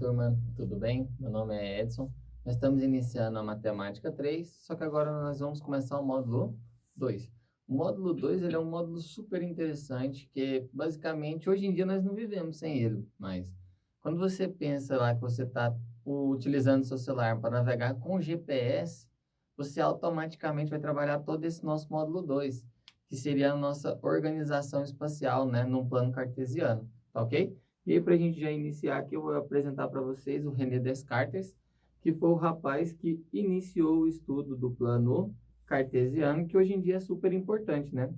turma, tudo bem? Meu nome é Edson. Nós estamos iniciando a matemática 3, só que agora nós vamos começar o módulo 2. O módulo 2 ele é um módulo super interessante, que basicamente hoje em dia nós não vivemos sem ele, mas quando você pensa lá que você está utilizando seu celular para navegar com GPS, você automaticamente vai trabalhar todo esse nosso módulo 2, que seria a nossa organização espacial, né, num plano cartesiano, tá ok? E aí, para a gente já iniciar aqui, eu vou apresentar para vocês o René Descartes, que foi o rapaz que iniciou o estudo do plano cartesiano, que hoje em dia é super importante, né?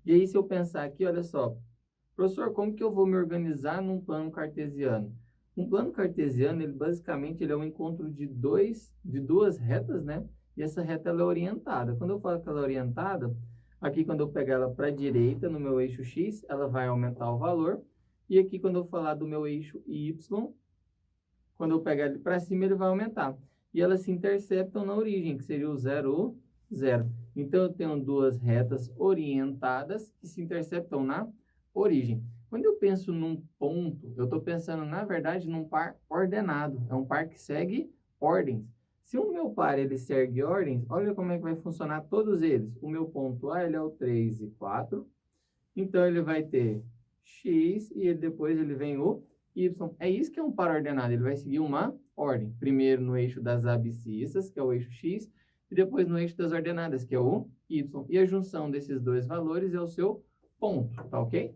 E aí, se eu pensar aqui, olha só, professor, como que eu vou me organizar num plano cartesiano? Um plano cartesiano, ele basicamente ele é um encontro de duas retas, né? E essa reta ela é orientada. Quando eu falo que ela é orientada, aqui quando eu pegar ela para a direita, no meu eixo X, ela vai aumentar o valor. E aqui, quando eu falar do meu eixo Y, quando eu pegar ele para cima, ele vai aumentar. E elas se interceptam na origem, que seria o 0, 0. Então, eu tenho duas retas orientadas que se interceptam na origem. Quando eu penso num ponto, eu estou pensando, na verdade, num par ordenado. É um par que segue ordens. Se o meu par ele segue ordens, olha como é que vai funcionar todos eles. O meu ponto A ele é o 3 e 4. Então, ele vai ter X e depois ele vem o Y. É isso que é um par ordenado. Ele vai seguir uma ordem. Primeiro no eixo das abscissas, que é o eixo X, e depois no eixo das ordenadas, que é o Y. E a junção desses dois valores é o seu ponto, tá ok?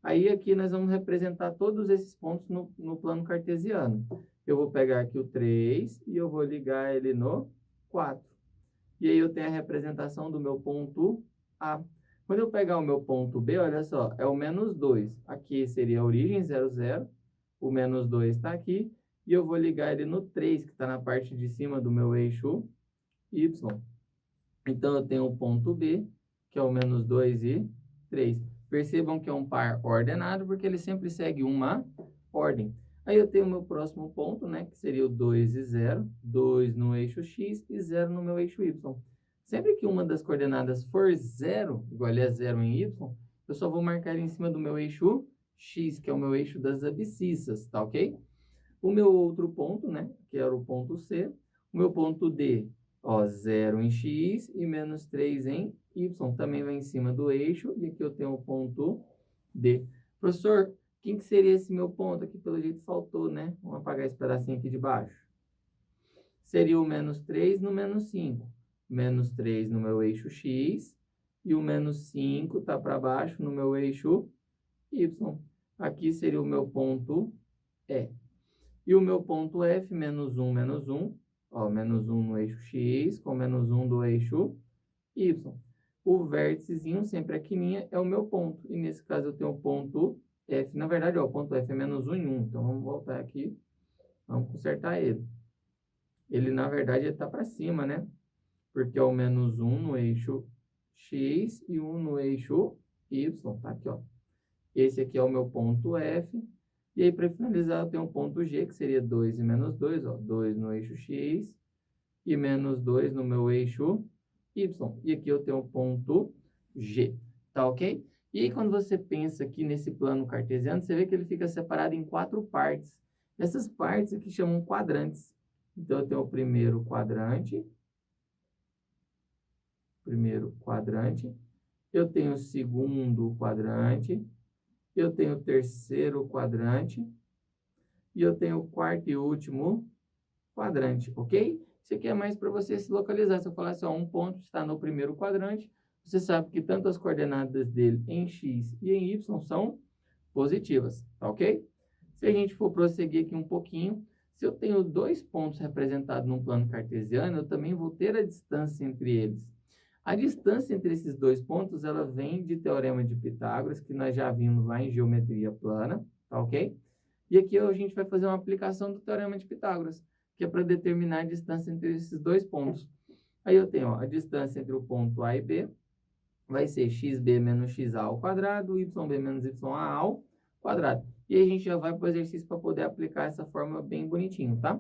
Aí aqui nós vamos representar todos esses pontos no plano cartesiano. Eu vou pegar aqui o 3 e eu vou ligar ele no 4. E aí eu tenho a representação do meu ponto A. Quando eu pegar o meu ponto B, olha só, é o menos 2. Aqui seria a origem 0, 0. O menos 2 está aqui. E eu vou ligar ele no 3, que está na parte de cima do meu eixo Y. Então, eu tenho o ponto B, que é o menos 2 e 3. Percebam que é um par ordenado, porque ele sempre segue uma ordem. Aí eu tenho o meu próximo ponto, né, que seria o 2 e 0. 2 no eixo X e 0 no meu eixo Y. Sempre que uma das coordenadas for 0, igual é 0 em Y, eu só vou marcar em cima do meu eixo X, que é o meu eixo das abscissas, tá ok? O meu outro ponto, né, que era o ponto C, o meu ponto D, ó, 0 em X e menos 3 em Y, também vai em cima do eixo, e aqui eu tenho o ponto D. Professor, quem que seria esse meu ponto? Aqui pelo jeito faltou, né? Vamos apagar esse pedacinho aqui de baixo. Seria o menos 3 no menos 5. Menos 3 no meu eixo X, e o menos 5 está para baixo no meu eixo Y. Aqui seria o meu ponto E. E o meu ponto F, menos 1, ó, menos 1 no eixo X, com menos 1 do eixo Y. O vérticezinho, sempre aqui linha, é o meu ponto. E nesse caso eu tenho o ponto F. Na verdade, ó, o ponto F é menos 1 em 1. Então, vamos voltar aqui. Vamos consertar ele. Ele, na verdade, está para cima, né? Porque é o menos 1 no eixo X e 1 no eixo Y. Tá aqui, ó. Esse aqui é o meu ponto F. E aí, para finalizar, eu tenho um ponto G, que seria 2 e menos 2, ó. 2 no eixo X e menos 2 no meu eixo Y. E aqui eu tenho o ponto G, tá ok? E aí, quando você pensa aqui nesse plano cartesiano, você vê que ele fica separado em 4 partes. Essas partes aqui chamam quadrantes. Então, eu tenho o primeiro quadrante. Eu tenho o segundo quadrante. Eu tenho o terceiro quadrante. E eu tenho o quarto e último quadrante, ok? Isso aqui é mais para você se localizar. Se eu falar assim, ó, um ponto está no primeiro quadrante, você sabe que tanto as coordenadas dele em X e em Y são positivas, tá ok? Se a gente for prosseguir aqui um pouquinho, se eu tenho dois pontos representados num plano cartesiano, eu também vou ter a distância entre eles. A distância entre esses dois pontos, ela vem de Teorema de Pitágoras, que nós já vimos lá em Geometria Plana, tá ok? E aqui a gente vai fazer uma aplicação do Teorema de Pitágoras, que é para determinar a distância entre esses dois pontos. Aí eu tenho, ó, a distância entre o ponto A e B vai ser xb menos xa ao quadrado, yb menos ya ao quadrado. E aí a gente já vai para o exercício para poder aplicar essa fórmula bem bonitinho, tá?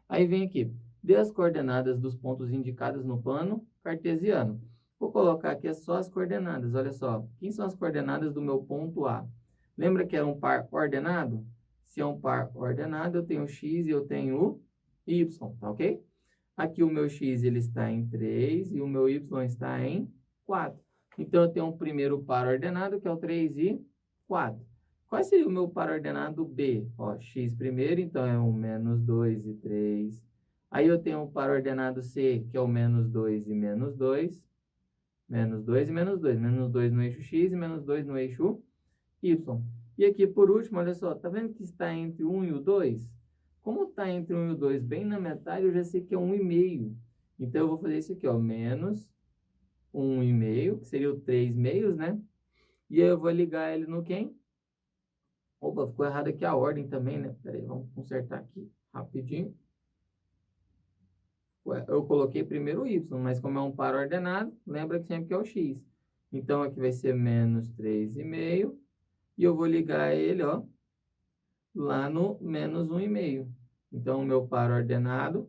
Aí vem aqui, dê as coordenadas dos pontos indicados no plano cartesiano. Vou colocar aqui só as coordenadas, olha só. Quem são as coordenadas do meu ponto A? Lembra que era um par ordenado? Se é um par ordenado, eu tenho o x e eu tenho o y, tá ok? Aqui o meu x ele está em 3 e o meu y está em 4. Então, eu tenho um primeiro par ordenado, que é o 3 e 4. Qual seria o meu par ordenado B? Ó, x primeiro, então é o menos 2 e 3. Aí eu tenho o par ordenado C, que é o menos 2 e menos 2. Menos 2 e menos 2. Menos 2 no eixo x e menos 2 no eixo y. E aqui, por último, olha só, tá vendo que está entre o 1 e o 2? Como está entre o 1 e o 2 bem na metade, eu já sei que é 1,5. Então, eu vou fazer isso aqui, ó, menos 1,5, que seria o 3 meios, né? E aí eu vou ligar ele no quem? Opa, ficou errado aqui a ordem também, né? Pera aí, vamos consertar aqui rapidinho. Ué, eu coloquei primeiro o y, mas como é um par ordenado, lembra que sempre que é o x. Então, aqui vai ser menos 3,5. E eu vou ligar ele, ó, lá no menos 1,5. Então, o meu par ordenado,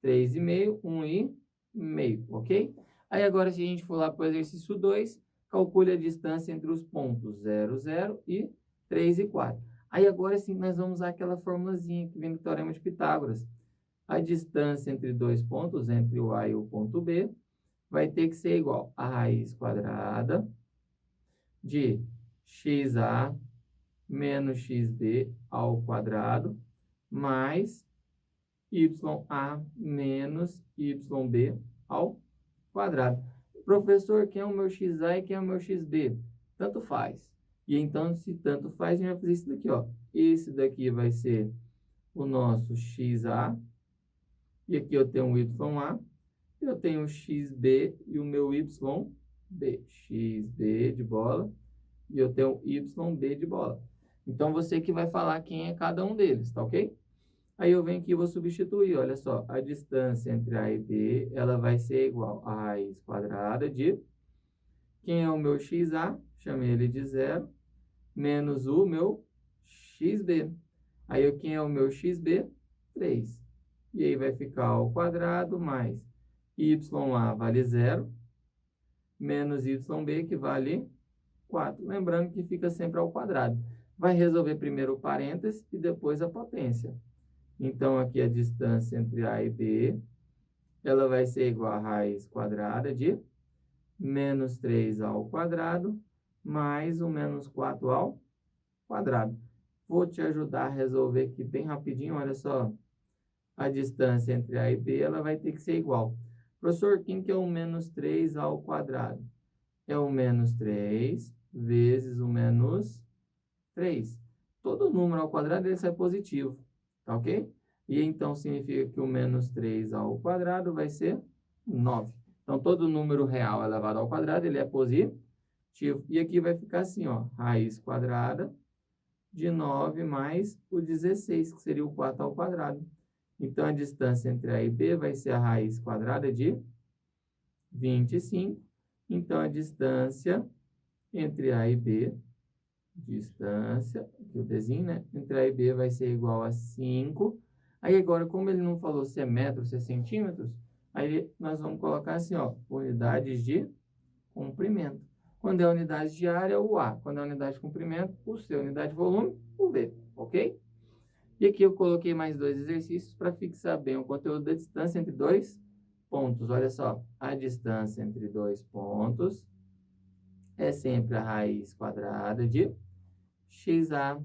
3,5, 1,5, ok? Aí, agora, se a gente for lá para o exercício 2, calcule a distância entre os pontos 0, 0 e 3 e 4. Aí, agora sim, nós vamos usar aquela formulazinha que vem do Teorema de Pitágoras. A distância entre dois pontos, entre o A e o ponto B, vai ter que ser igual a raiz quadrada de xa menos xb ao quadrado, mais ya menos yb ao quadrado. Professor, quem é o meu xa e quem é o meu xb? Tanto faz. E então, se tanto faz, a gente vai fazer isso daqui, ó. Esse daqui vai ser o nosso xa, e aqui eu tenho o ya, eu tenho o xb e o meu yb, xb de bola, e eu tenho o yb de bola. Então, você que vai falar quem é cada um deles, tá ok? Aí eu venho aqui e vou substituir, olha só, a distância entre A e B, ela vai ser igual a raiz quadrada de, quem é o meu xa, chamei ele de 0, menos o meu xb. Aí, quem é o meu xb? 3. E aí vai ficar ao quadrado mais ya vale 0, menos yb, que vale 4. Lembrando que fica sempre ao quadrado. Vai resolver primeiro o parênteses e depois a potência. Então, aqui a distância entre A e B, ela vai ser igual a raiz quadrada de menos 3 ao quadrado, mais o menos 4 ao quadrado. Vou te ajudar a resolver aqui bem rapidinho, olha só. A distância entre A e B, ela vai ter que ser igual. Professor, quem que é o menos 3 ao quadrado? É o menos 3 vezes o menos 3. Todo número ao quadrado ele sai positivo, tá ok? E então significa que o menos 3 ao quadrado vai ser 9. Então, todo número real elevado ao quadrado, ele é positivo. E aqui vai ficar assim, ó, raiz quadrada de 9 mais o 16, que seria o 4 ao quadrado. Então, a distância entre A e B vai ser a raiz quadrada de 25. Então, a distância entre A e B, distância, aqui o Bzinho, né? Entre A e B vai ser igual a 5. Aí, agora, como ele não falou se é metros, se é centímetros, aí nós vamos colocar assim, ó, unidades de comprimento. Quando é unidade de área, o A. Quando é unidade de comprimento, o C. Unidade de volume, o V, ok? E aqui eu coloquei mais dois exercícios para fixar bem o conteúdo da distância entre dois pontos. Olha só, a distância entre dois pontos é sempre a raiz quadrada de xa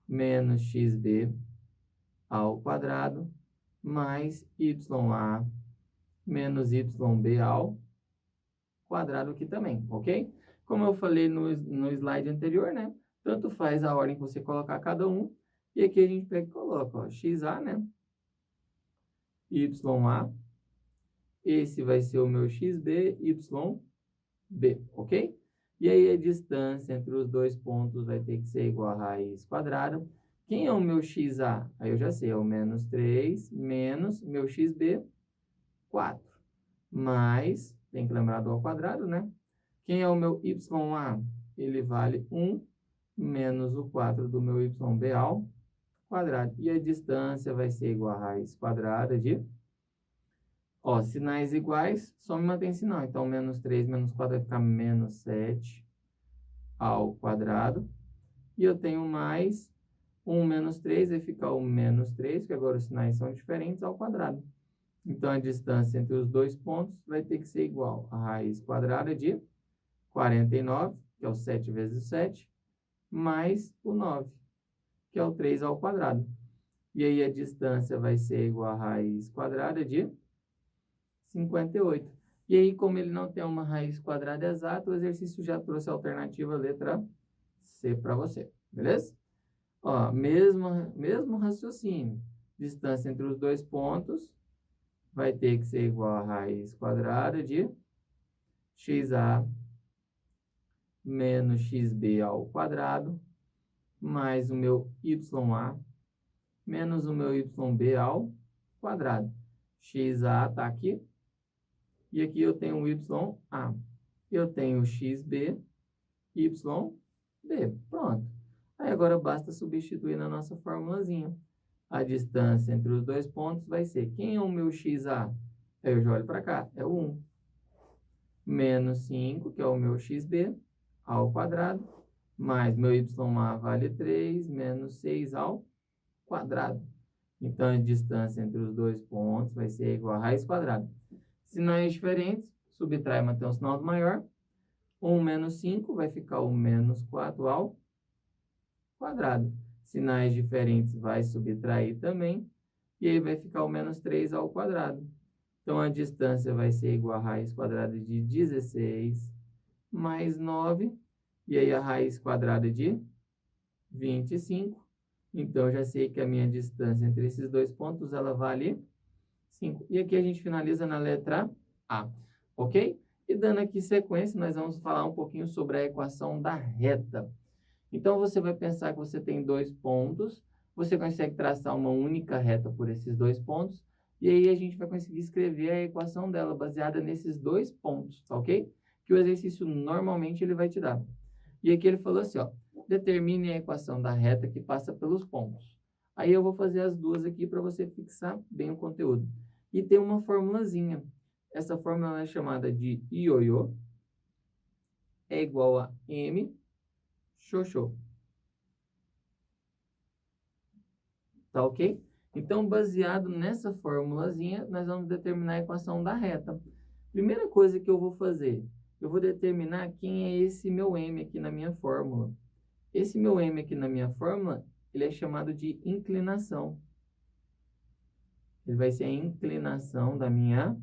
menos xb ao quadrado, mais ya menos yb ao quadrado aqui também, ok? Como eu falei no slide anterior, né? Tanto faz a ordem que você colocar cada um. E aqui a gente pega e coloca, ó, xa, né? Ya. Esse vai ser o meu xb, yb, ok? E aí a distância entre os dois pontos vai ter que ser igual a raiz quadrada. Quem é o meu xa? Aí eu já sei, é o menos 3 menos meu xb, 4. Mais, tem que lembrar do ao quadrado, né? Quem é o meu ya? Ele vale 1 menos o 4 do meu yb ao quadrado. E a distância vai ser igual a raiz quadrada de... Ó, sinais iguais, só me mantém sinal. Então, menos 3 menos 4 vai ficar menos 7 ao quadrado. E eu tenho mais 1 menos 3 vai ficar o menos 3, que agora os sinais são diferentes, ao quadrado. Então, a distância entre os dois pontos vai ter que ser igual a raiz quadrada de 49, que é o 7 vezes 7, mais o 9, que é o 3 ao quadrado. E aí, a distância vai ser igual a raiz quadrada de 58. E aí, como ele não tem uma raiz quadrada exata, o exercício já trouxe a alternativa letra C para você, beleza? Ó, mesmo raciocínio. Distância entre os dois pontos vai ter que ser igual a raiz quadrada de xa menos xb ao quadrado, mais o meu ya menos o meu yb ao quadrado. Xa está aqui, e aqui eu tenho o ya. Eu tenho xb, yb. Pronto. Aí agora basta substituir na nossa formulazinha. A distância entre os dois pontos vai ser, quem é o meu xa? Aí eu já olho para cá, é o 1. Menos 5, que é o meu xb, ao quadrado, mais meu ya vale 3, menos 6 ao quadrado. Então, a distância entre os dois pontos vai ser igual a raiz quadrada. Sinais diferentes, subtrai, mantém um sinal maior. 1 menos 5 vai ficar o menos 4 ao quadrado. Sinais diferentes vai subtrair também. E aí vai ficar o menos 3 ao quadrado. Então, a distância vai ser igual a raiz quadrada de 16 mais 9. E aí, a raiz quadrada de 25. Então, eu já sei que a minha distância entre esses dois pontos, ela vale 5. E aqui a gente finaliza na letra A, ok? E dando aqui sequência, nós vamos falar um pouquinho sobre a equação da reta. Então, você vai pensar que você tem dois pontos, você consegue traçar uma única reta por esses dois pontos, e aí a gente vai conseguir escrever a equação dela, baseada nesses dois pontos, tá ok? Que o exercício normalmente ele vai te dar. E aqui ele falou assim, ó, determine a equação da reta que passa pelos pontos. Aí eu vou fazer as duas aqui para você fixar bem o conteúdo. E tem uma formulazinha. Essa fórmula é chamada de ioiô, é igual a m xoxô. Tá ok? Então, baseado nessa formulazinha, nós vamos determinar a equação da reta. Primeira coisa que eu vou fazer, eu vou determinar quem é esse meu m aqui na minha fórmula. Esse meu m aqui na minha fórmula, ele é chamado de inclinação. Ele vai ser a inclinação da minha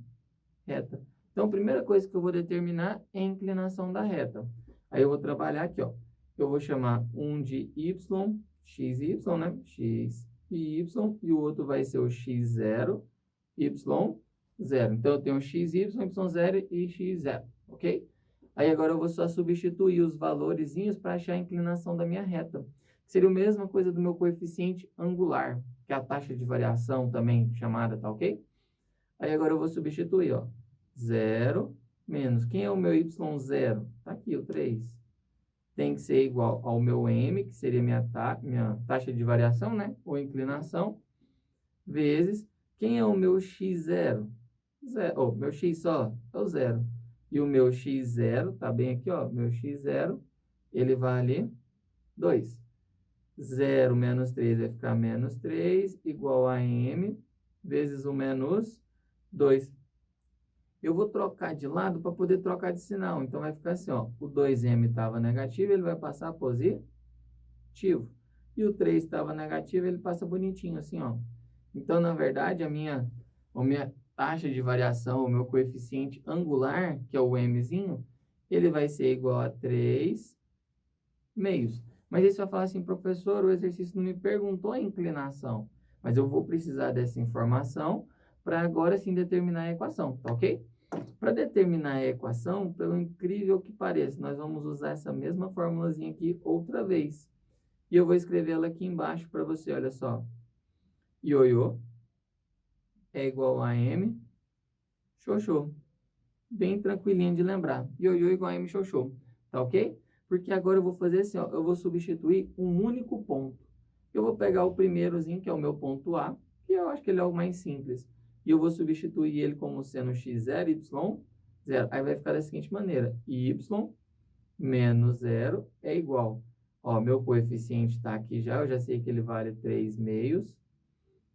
reta. Então, a primeira coisa que eu vou determinar é a inclinação da reta. Aí eu vou trabalhar aqui, ó. Eu vou chamar um de y, xy, né? X e y, e o outro vai ser o x0, y0. Então, eu tenho xy, y0 e x0, ok? Aí agora eu vou só substituir os valorezinhos para achar a inclinação da minha reta. Seria a mesma coisa do meu coeficiente angular, que é a taxa de variação também chamada, tá ok? Aí agora eu vou substituir, ó. 0 menos, quem é o meu y0? Tá aqui, o 3. Tem que ser igual ao meu m, que seria minha taxa de variação, né? Ou inclinação, vezes, quem é o meu x0? Meu x só é o 0. E o meu x0, tá bem aqui, ó, meu x0, ele vale 2. 0 menos 3 vai ficar menos 3, igual a m, vezes o menos 2. Eu vou trocar de lado para poder trocar de sinal. Então, vai ficar assim, ó, o 2m estava negativo, ele vai passar positivo. E o 3 estava negativo, ele passa bonitinho, assim, ó. Então, na verdade, a minha taxa de variação, o meu coeficiente angular, que é o mzinho, ele vai ser igual a 3 meios. Mas aí você vai falar assim, professor, o exercício não me perguntou a inclinação. Mas eu vou precisar dessa informação para agora sim determinar a equação, tá ok? Para determinar a equação, pelo incrível que pareça, nós vamos usar essa mesma formulazinha aqui outra vez. E eu vou escrevê-la aqui embaixo para você, olha só. Ioiô é igual a m xoxô. Bem tranquilinho de lembrar. Ioiô igual a m xoxô, tá ok? Porque agora eu vou fazer assim, ó, eu vou substituir um único ponto. Eu vou pegar o primeirozinho, que é o meu ponto A, que eu acho que ele é o mais simples. E eu vou substituir ele como sendo x0, y0. Aí vai ficar da seguinte maneira. Y menos 0 é igual Ó, meu coeficiente está aqui já, eu já sei que ele vale 3 meios,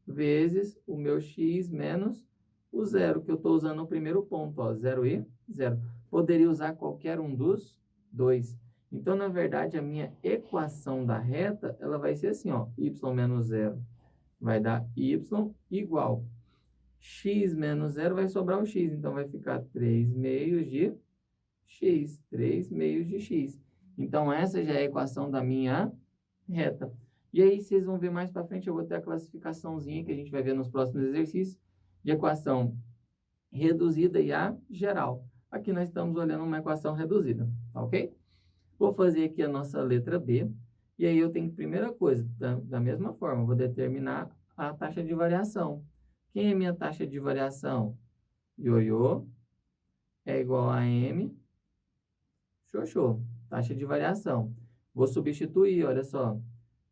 vezes o meu x menos o zero, que eu estou usando o primeiro ponto, ó, 0 e 0. Poderia usar qualquer um dos dois. Então, na verdade, a minha equação da reta, ela vai ser assim, ó, y menos 0 vai dar y igual. X menos 0 vai sobrar o x, então vai ficar 3 meios de x, 3 meios de x. Então, essa já é a equação da minha reta. E aí, vocês vão ver mais para frente, eu vou ter a classificaçãozinha que a gente vai ver nos próximos exercícios, de equação reduzida e a geral. Aqui nós estamos olhando uma equação reduzida, tá ok? Vou fazer aqui a nossa letra B, e aí eu tenho, primeira coisa, da mesma forma, vou determinar a taxa de variação. Quem é minha taxa de variação? Ioiô é igual a M, xoxô, taxa de variação. Vou substituir, olha só,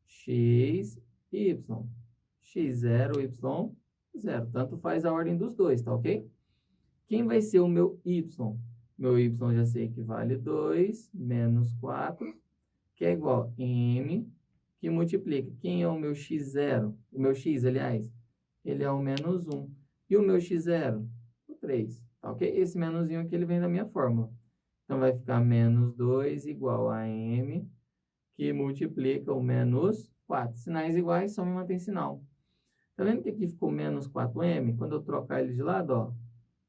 x, y, x0, y0. Tanto faz a ordem dos dois, tá ok? Quem vai ser o meu y? Meu y já sei que vale 2 menos 4, que é igual a m, que multiplica. Quem é o meu x0? O meu x, aliás, ele é o menos 1. E o meu x0? O 3, tá ok? Esse menusinho aqui, ele vem da minha fórmula. Então, vai ficar menos 2 igual a m, que multiplica o menos 4. Sinais iguais, só me mantém sinal. Tá vendo que aqui ficou menos 4m? Quando eu trocar ele de lado, ó,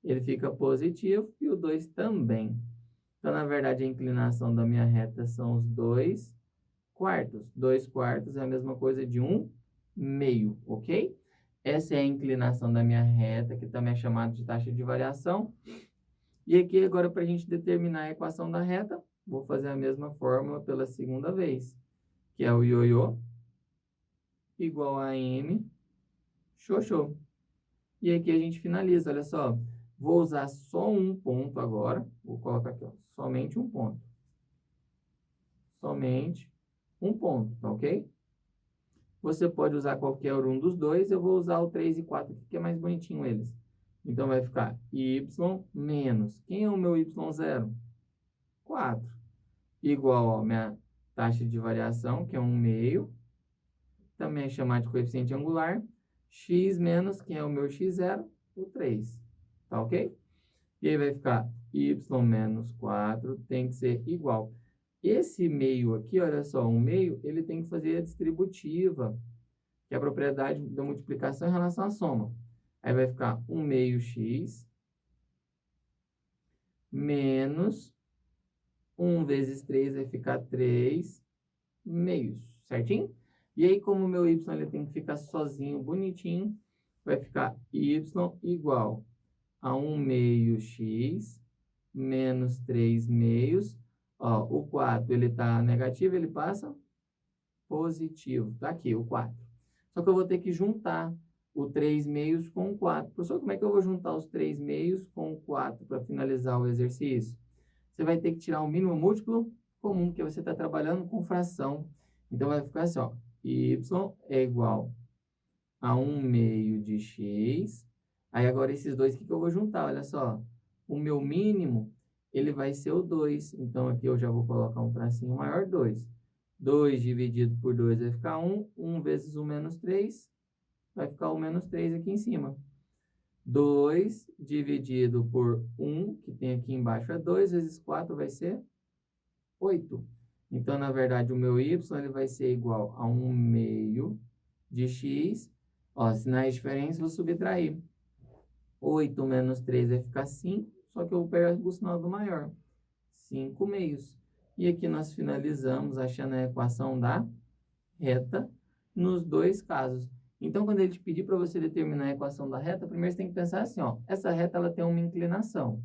ele fica positivo e o 2 também. Então, na verdade, a inclinação da minha reta são os 2 quartos. 2 quartos é a mesma coisa de 1 meio, ok? Essa é a inclinação da minha reta, que também é chamada de taxa de variação. E aqui, agora, para a gente determinar a equação da reta, vou fazer a mesma fórmula pela segunda vez, que é o ioiô igual a m, xoxô. E aqui a gente finaliza, olha só. Vou usar só um ponto agora. Vou colocar aqui, ó, somente um ponto. Somente um ponto, tá ok? Você pode usar qualquer um dos dois. Eu vou usar o 3 e 4 aqui, que é mais bonitinho eles. Então, vai ficar y menos. Quem é o meu y0? 4. Igual a minha taxa de variação, que é 1 meio. Também é chamado de coeficiente angular. X menos, quem é o meu x0? O 3. Tá ok? E aí vai ficar y menos 4 tem que ser igual. Esse meio aqui, olha só, um meio, ele tem que fazer a distributiva, que é a propriedade da multiplicação em relação à soma. Aí vai ficar 1 meio x menos 1 vezes 3 vai ficar 3 meios, certinho? E aí, como o meu y ele tem que ficar sozinho, bonitinho, vai ficar y igual a 1 meio x menos 3 meios. Ó, o 4 ele está negativo, ele passa positivo. Tá aqui o 4. Só que eu vou ter que juntar o 3 meios com o 4. Professor, como é que eu vou juntar os 3 meios com o 4 para finalizar o exercício? Você vai ter que tirar o mínimo múltiplo comum, porque você está trabalhando com fração. Então, vai ficar assim, ó, y é igual a 1 meio de x. Aí, agora, esses dois aqui que eu vou juntar, olha só. O meu mínimo, ele vai ser o 2. Então, aqui eu já vou colocar um tracinho maior, 2. 2 dividido por 2 vai ficar 1. 1 vezes o menos 3, vai ficar o menos 3 aqui em cima. 2 dividido por 1, que tem aqui embaixo, é 2 vezes 4 vai ser 8. Então, na verdade, o meu y ele vai ser igual a 1 meio de x. Ó, sinais diferentes, vou subtrair. 8 menos 3 vai ficar 5, só que eu pego o sinal do maior. 5 meios. E aqui nós finalizamos achando a equação da reta nos dois casos. Então, quando ele te pedir para você determinar a equação da reta, primeiro você tem que pensar assim, ó, essa reta ela tem uma inclinação.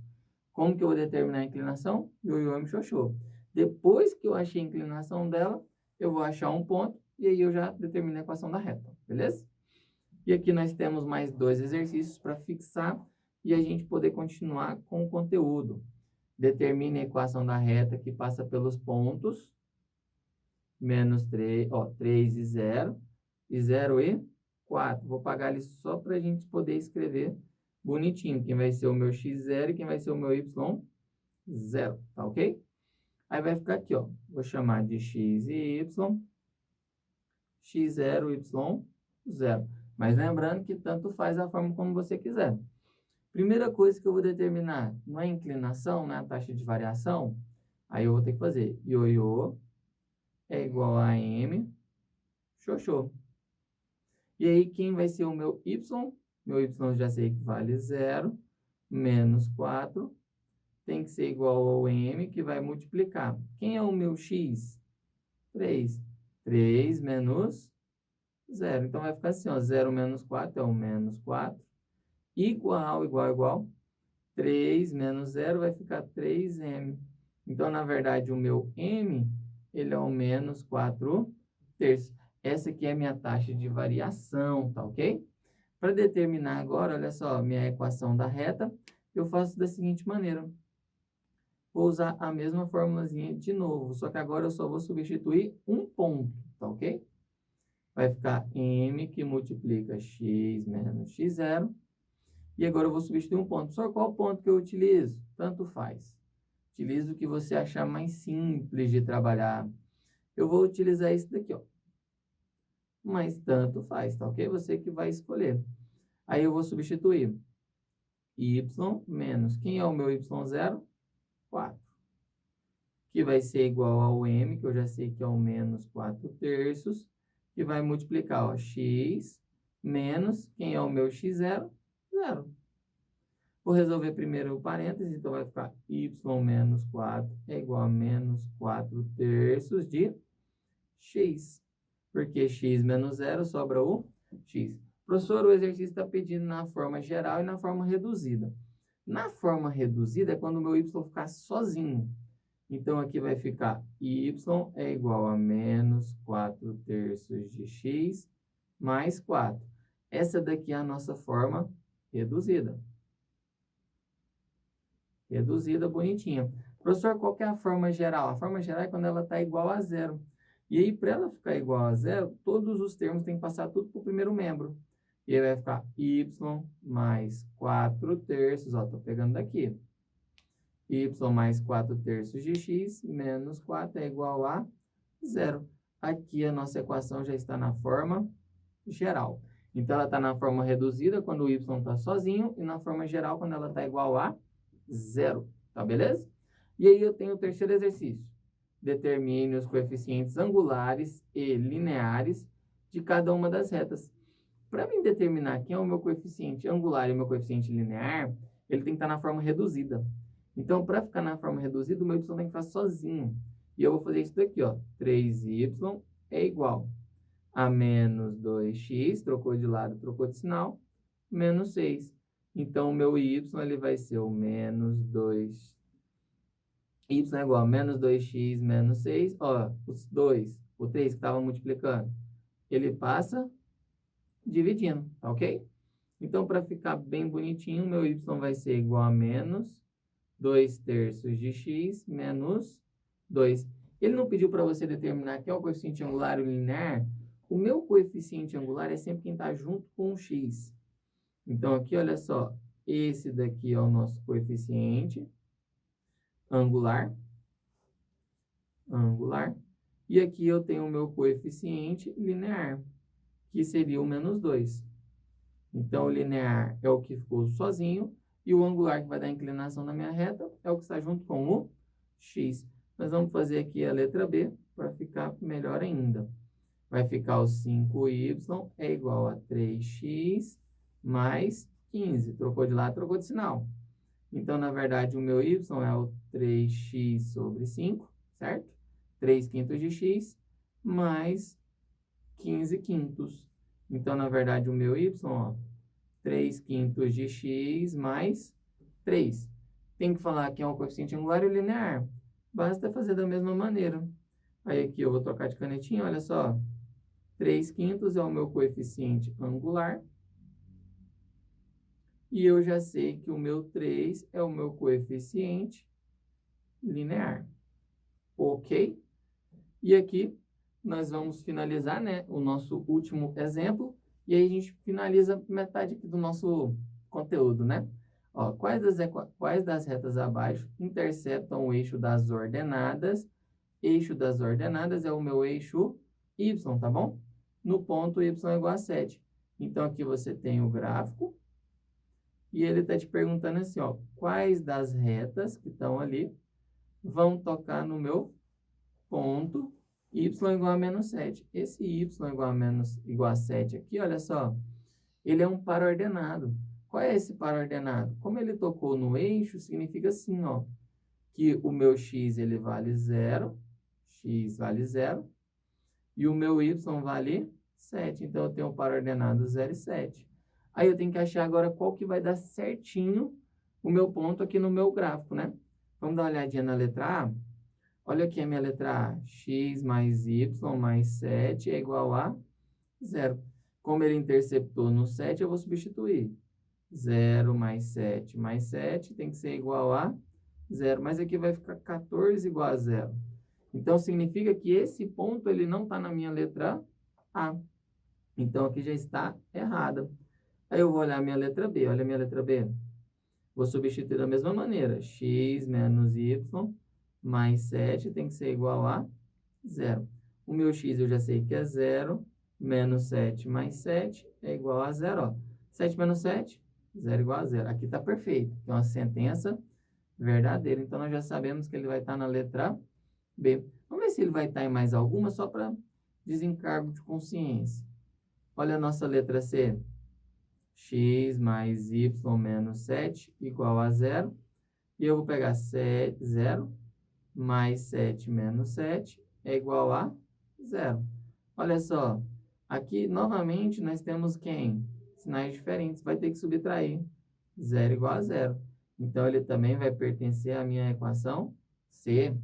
Como que eu vou determinar a inclinação? Ioiô me xoxô. Depois que eu achei a inclinação dela, eu vou achar um ponto e aí eu já determino a equação da reta, beleza? E aqui nós temos mais 2 exercícios para fixar e a gente poder continuar com o conteúdo. Determine a equação da reta que passa pelos pontos menos 3, ó, 3 e 0 e 4. Vou pagar ali só para a gente poder escrever bonitinho. Quem vai ser o meu x0 e quem vai ser o meu y0, tá ok? Aí vai ficar aqui, ó. Vou chamar de x e y, x0, y0. Mas lembrando que tanto faz a forma como você quiser. Primeira coisa que eu vou determinar, não é inclinação, né? A taxa de variação. Aí eu vou ter que fazer ioiô é igual a m, xoxô. E aí, quem vai ser o meu y? Meu y já sei que vale 0, menos 4, tem que ser igual ao m, que vai multiplicar. Quem é o meu x? 3. 3 menos 0. Então, vai ficar assim, ó, 0 menos 4 é o menos 4, igual. 3 menos 0 vai ficar 3m. Então, na verdade, o meu m, ele é o menos 4 terços. Essa aqui é a minha taxa de variação, tá ok? Para determinar agora, olha só, minha equação da reta, eu faço da seguinte maneira. Vou usar a mesma formulazinha de novo, só que agora eu só vou substituir um ponto, tá ok? Vai ficar m que multiplica x menos x0. E agora eu vou substituir um ponto. Só qual ponto que eu utilizo? Tanto faz. Utilize o que você achar mais simples de trabalhar. Eu vou utilizar esse daqui, ó. Mas tanto faz, tá ok? Você que vai escolher. Aí eu vou substituir y menos, quem é o meu y0? 4. Que vai ser igual ao m, que eu já sei que é o menos 4 terços, que vai multiplicar, ó, x menos, quem é o meu x0? 0. Vou resolver primeiro o parênteses, então vai ficar y menos 4 é igual a menos 4 terços de x. Porque x menos 0 sobra o x. Professor, o exercício está pedindo na forma geral e na forma reduzida. Na forma reduzida é quando o meu y ficar sozinho. Então, aqui vai ficar y é igual a menos 4 terços de x mais 4. Essa daqui é a nossa forma reduzida. Reduzida, bonitinha. Professor, qual que é a forma geral? A forma geral é quando ela está igual a 0. E aí, para ela ficar igual a 0, todos os termos têm que passar tudo para o primeiro membro. E aí vai ficar y mais 4 terços, ó, tô pegando daqui. Y mais 4 terços de x menos 4 é igual a 0. Aqui a nossa equação já está na forma geral. Então, ela está na forma reduzida quando o y está sozinho e na forma geral quando ela está igual a 0. Tá beleza? E aí eu tenho o terceiro exercício. Determine os coeficientes angulares e lineares de cada uma das retas. Para mim determinar quem é o meu coeficiente angular e o meu coeficiente linear, ele tem que estar na forma reduzida. Então, para ficar na forma reduzida, o meu y tem que ficar sozinho. E eu vou fazer isso daqui, ó. 3y é igual a menos 2x, trocou de lado, trocou de sinal, menos 6. Então, o meu y ele vai ser o menos 2. Y é igual a menos 2x menos 6. Ó, os 2, o 3 que estava multiplicando, ele passa dividindo, tá ok? Então, para ficar bem bonitinho, meu y vai ser igual a menos 2 terços de x menos 2. Ele não pediu para você determinar quem é o coeficiente angular ou linear. O meu coeficiente angular é sempre quem está junto com o x. Então, aqui, olha só. Esse daqui é o nosso coeficiente angular. E aqui eu tenho o meu coeficiente linear, que seria o menos 2. Então, o linear é o que ficou sozinho. E o angular, que vai dar a inclinação na minha reta, é o que está junto com o x. Nós vamos fazer aqui a letra B, para ficar melhor ainda. Vai ficar o 5y é igual a 3x mais 15. Trocou de lado, trocou de sinal. Então, na verdade, o meu y é o 3x sobre 5, certo? 3 quintos de x mais 15 quintos. Então, na verdade, o meu y, ó, 3 quintos de x mais 3. Tem que falar que é um coeficiente angular e linear. Basta fazer da mesma maneira. Aí aqui eu vou trocar de canetinha, olha só. 3 quintos é o meu coeficiente angular. E eu já sei que o meu 3 é o meu coeficiente linear. Ok? E aqui nós vamos finalizar, né, o nosso último exemplo. E aí a gente finaliza metade aqui do nosso conteúdo, né? Ó, quais das retas abaixo interceptam o eixo das ordenadas? Eixo das ordenadas é o meu eixo y, tá bom? No ponto y é igual a 7. Então, aqui você tem o gráfico. E ele está te perguntando assim, ó, quais das retas que estão ali vão tocar no meu ponto y igual a menos 7. Esse y igual a 7 aqui, olha só, ele é um par ordenado. Qual é esse par ordenado? Como ele tocou no eixo, significa assim, ó, que o meu x ele vale 0, x vale 0, e o meu y vale 7. Então, eu tenho um par ordenado 0 e 7. Aí, eu tenho que achar agora qual que vai dar certinho o meu ponto aqui no meu gráfico, né? Vamos dar uma olhadinha na letra A. Olha aqui a minha letra A. X mais y mais 7 é igual a 0. Como ele interceptou no 7, eu vou substituir. 0 mais 7 tem que ser igual a 0. Mas aqui vai ficar 14 igual a 0. Então, significa que esse ponto ele não está na minha letra A. Então, aqui já está errada. Aí, eu vou olhar a minha letra B. Olha a minha letra B. Vou substituir da mesma maneira. X menos y mais 7 tem que ser igual a 0. O meu x eu já sei que é 0. Menos 7 mais 7 é igual a 0. Ó. 7 menos 7, 0 igual a 0. Aqui está perfeito. É uma sentença verdadeira. Então, nós já sabemos que ele vai estar na letra B. Vamos ver se ele vai estar em mais alguma, só para desencargo de consciência. Olha a nossa letra C. X mais y menos 7 igual a 0. E eu vou pegar 0 mais 7 menos 7 é igual a 0. Olha só. Aqui, novamente, nós temos quem? Sinais diferentes. Vai ter que subtrair. 0 igual a 0. Então, ele também vai pertencer à minha equação C.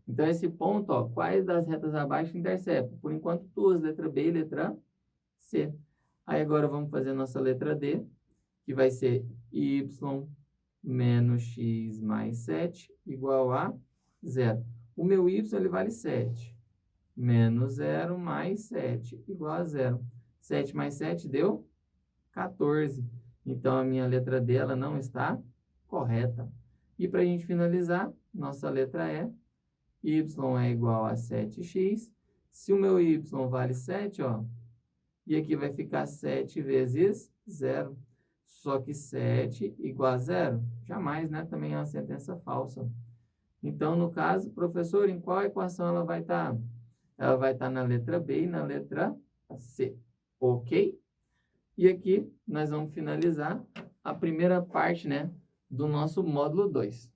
Então, esse ponto, ó, quais das retas abaixo interceptam? Por enquanto, duas, letra B e letra C. Aí, agora, vamos fazer a nossa letra D, que vai ser y menos x mais 7 igual a 0. O meu y, ele vale 7. Menos 0 mais 7 igual a 0. 7 mais 7 deu 14. Então, a minha letra D, ela não está correta. E para a gente finalizar, nossa letra E, y é igual a 7x. Se o meu y vale 7, ó, e aqui vai ficar 7 vezes 0. Só que 7 igual a 0? Jamais, né? Também é uma sentença falsa. Então, no caso, professor, em qual equação ela vai estar? Ela vai estar na letra B e na letra C. Ok? E aqui nós vamos finalizar a primeira parte, né, do nosso módulo 2.